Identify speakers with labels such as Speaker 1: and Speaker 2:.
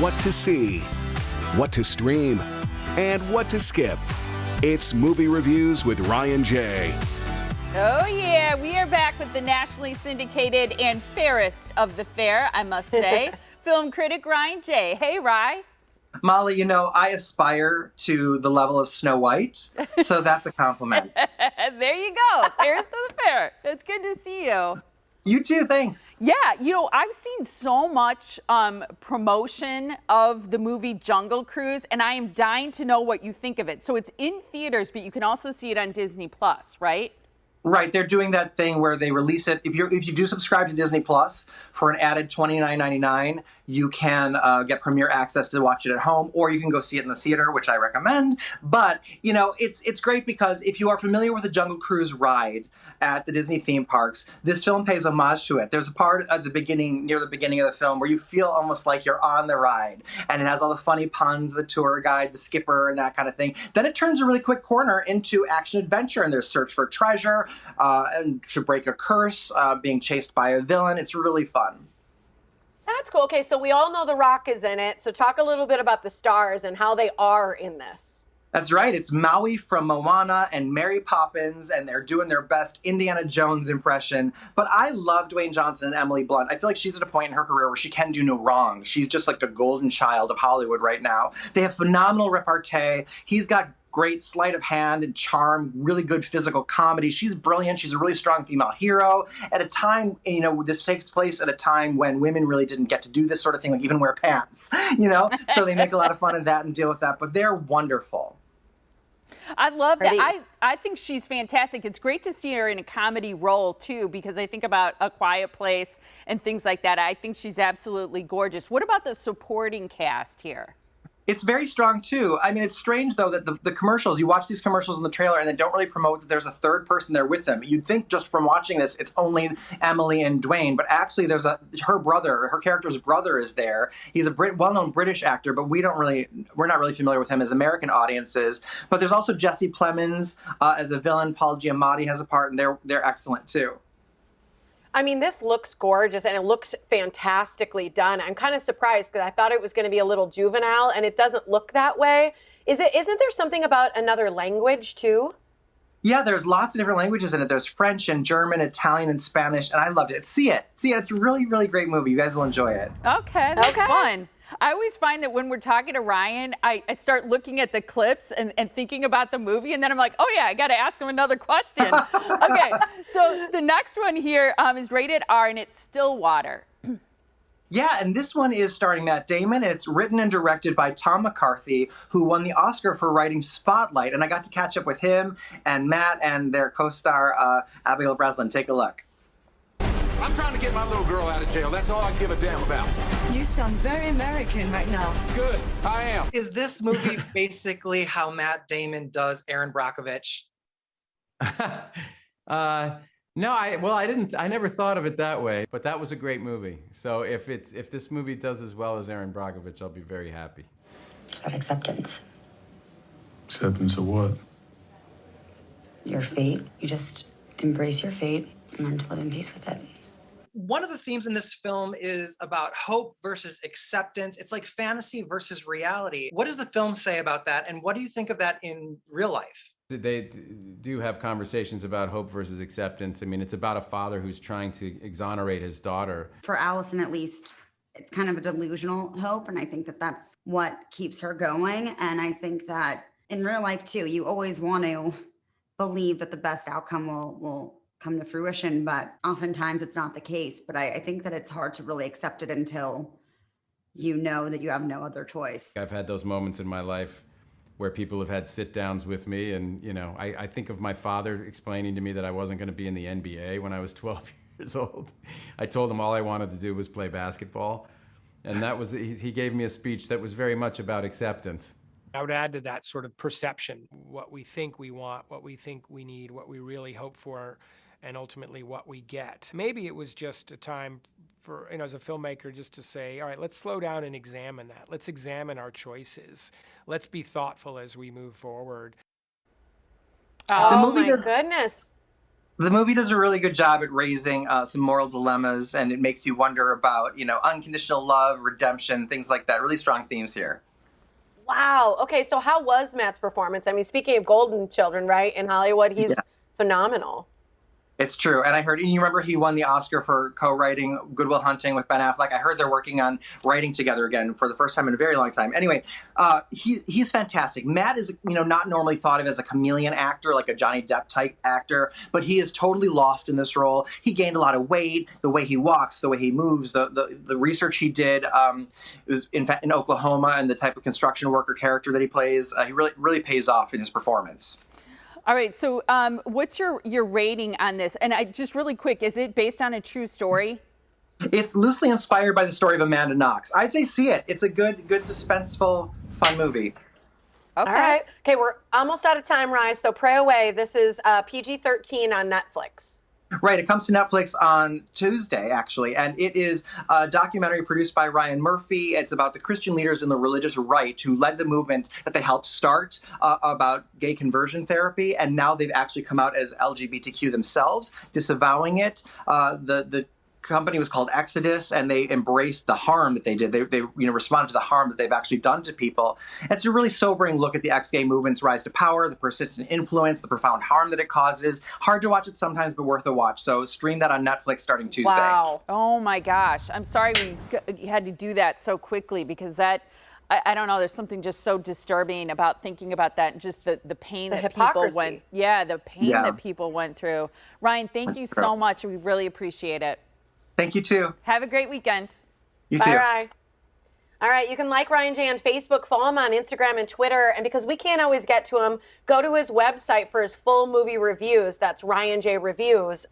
Speaker 1: What to see, what to stream, and what to skip. It's Movie Reviews with Ryan J.
Speaker 2: Oh yeah, we are back with the nationally syndicated and fairest of the fair, I must say, film critic Ryan J. Hey, Rye.
Speaker 3: Molly, I aspire to the level of Snow White, so that's a compliment.
Speaker 2: There you go, fairest of the fair. It's good to see you.
Speaker 3: You too, thanks.
Speaker 2: Yeah, I've seen so much promotion of the movie Jungle Cruise, and I am dying to know what you think of it. So it's in theaters, but you can also see it on Disney Plus, right?
Speaker 3: Right, they're doing that thing where they release it. If you do subscribe to Disney Plus for an added $29.99, you can get premiere access to watch it at home, or you can go see it in the theater, which I recommend. But it's great because if you are familiar with the Jungle Cruise ride at the Disney theme parks, this film pays homage to it. There's a part at the beginning, near the beginning of the film, where you feel almost like you're on the ride, and it has all the funny puns, the tour guide, the skipper, and that kind of thing. Then it turns a really quick corner into action adventure, and there's search for treasure. And to break a curse, being chased by a villain. It's really fun.
Speaker 4: That's cool. Okay, so we all know The Rock is in it. So talk a little bit about the stars and how they are in this.
Speaker 3: That's right. It's Maui from Moana and Mary Poppins, and they're doing their best Indiana Jones impression. But I love Dwayne Johnson and Emily Blunt. I feel like she's at a point in her career where she can do no wrong. She's just like the golden child of Hollywood right now. They have phenomenal repartee. He's got great sleight of hand and charm, really good physical comedy. She's brilliant. She's a really strong female hero at a time, this takes place at a time when women really didn't get to do this sort of thing, like even wear pants, so they make a lot of fun of that and deal with that, but they're wonderful.
Speaker 2: I love that. I think she's fantastic. It's great to see her in a comedy role, too, because I think about A Quiet Place and things like that. I think she's absolutely gorgeous. What about the supporting cast here?
Speaker 3: It's very strong, too. I mean, it's strange, though, that the commercials, you watch these commercials in the trailer and they don't really promote that there's a third person there with them. You'd think just from watching this, it's only Emily and Dwayne, but actually there's her character's brother is there. He's a well-known British actor, but we're not really familiar with him as American audiences. But there's also Jesse Plemons as a villain. Paul Giamatti has a part, and they're excellent, too.
Speaker 4: I mean, this looks gorgeous and it looks fantastically done. I'm kind of surprised because I thought it was going to be a little juvenile and it doesn't look that way. Isn't there something about another language too?
Speaker 3: Yeah, there's lots of different languages in it. There's French and German, Italian and Spanish, and I loved it. See it. It's a really, really great movie. You guys will enjoy it.
Speaker 2: Okay, that's fun. I always find that when we're talking to Ryan, I start looking at the clips and thinking about the movie, and then I'm like, oh yeah, I got to ask him another question. Okay, so the next one here is rated R, and it's Stillwater.
Speaker 3: Yeah, and this one is starring Matt Damon, and it's written and directed by Tom McCarthy, who won the Oscar for writing Spotlight, and I got to catch up with him and Matt and their co-star Abigail Breslin. Take a look.
Speaker 5: I'm trying to get my little girl out of jail. That's all I give a damn about.
Speaker 6: You sound very American right now.
Speaker 5: Good, I am.
Speaker 3: Is this movie basically how Matt Damon does Aaron Brockovich?
Speaker 7: No, I never thought of it that way, but that was a great movie. So if this movie does as well as Aaron Brockovich, I'll be very happy.
Speaker 8: It's about acceptance.
Speaker 9: Acceptance of what?
Speaker 8: Your fate. You just embrace your fate and learn to live in peace with it.
Speaker 3: One of the themes in this film is about hope versus acceptance. It's like fantasy versus reality. What does the film say about that? And what do you think of that in real life?
Speaker 7: They do have conversations about hope versus acceptance. I mean, it's about a father who's trying to exonerate his daughter.
Speaker 10: For Allison, at least, it's kind of a delusional hope, and I think that that's what keeps her going. And I think that in real life, too, you always want to believe that the best outcome will come to fruition, but oftentimes it's not the case. But I think that it's hard to really accept it until you know that you have no other choice.
Speaker 7: I've had those moments in my life where people have had sit-downs with me, and I think of my father explaining to me that I wasn't going to be in the NBA when I was 12 years old. I told him all I wanted to do was play basketball, and he gave me a speech that was very much about acceptance.
Speaker 11: I would add to that sort of perception, what we think we want, what we think we need, what we really hope for, and ultimately what we get. Maybe it was just a time for, as a filmmaker, just to say, all right, let's slow down and examine that. Let's examine our choices. Let's be thoughtful as we move forward.
Speaker 4: Oh my goodness.
Speaker 3: The movie does a really good job at raising some moral dilemmas, and it makes you wonder about, unconditional love, redemption, things like that. Really strong themes here.
Speaker 4: Wow. Okay, so how was Matt's performance? I mean, speaking of golden children, right, in Hollywood, he's phenomenal.
Speaker 3: It's true. And you remember he won the Oscar for co-writing Good Will Hunting with Ben Affleck. I heard they're working on writing together again for the first time in a very long time. Anyway, he's fantastic. Matt is, not normally thought of as a chameleon actor, like a Johnny Depp type actor, but he is totally lost in this role. He gained a lot of weight, the way he walks, the way he moves, the research he did. It was in fact in Oklahoma, and the type of construction worker character that he plays, he really pays off in his performance.
Speaker 2: All right, so what's your rating on this? And just really quick, is it based on a true story?
Speaker 3: It's loosely inspired by the story of Amanda Knox. I'd say see it. It's a good suspenseful, fun movie.
Speaker 4: Okay. All right. Okay, we're almost out of time, Ryan, so pray away. This is PG-13 on Netflix.
Speaker 3: Right, it comes to Netflix on Tuesday, actually, and it is a documentary produced by Ryan Murphy. It's about the Christian leaders in the religious right who led the movement that they helped start about gay conversion therapy, and now they've actually come out as LGBTQ themselves, disavowing it. The company was called Exodus, and they embraced the harm that they did. They responded to the harm that they've actually done to people. It's a really sobering look at the ex-gay movement's rise to power, the persistent influence, the profound harm that it causes. Hard to watch it sometimes, but worth a watch. So stream that on Netflix starting Tuesday.
Speaker 2: Wow. Oh my gosh. I'm sorry we had to do that so quickly, because that, I don't know, there's something just so disturbing about thinking about that, and just the pain that people went. Yeah, the pain that people went through. Ryan, thank you so much. We really appreciate it.
Speaker 3: Thank you, too.
Speaker 2: Have a great weekend.
Speaker 3: You too.
Speaker 4: Bye. All right, you can like Ryan J on Facebook, follow him on Instagram and Twitter, and because we can't always get to him, go to his website for his full movie reviews. That's ryanjreviews.com.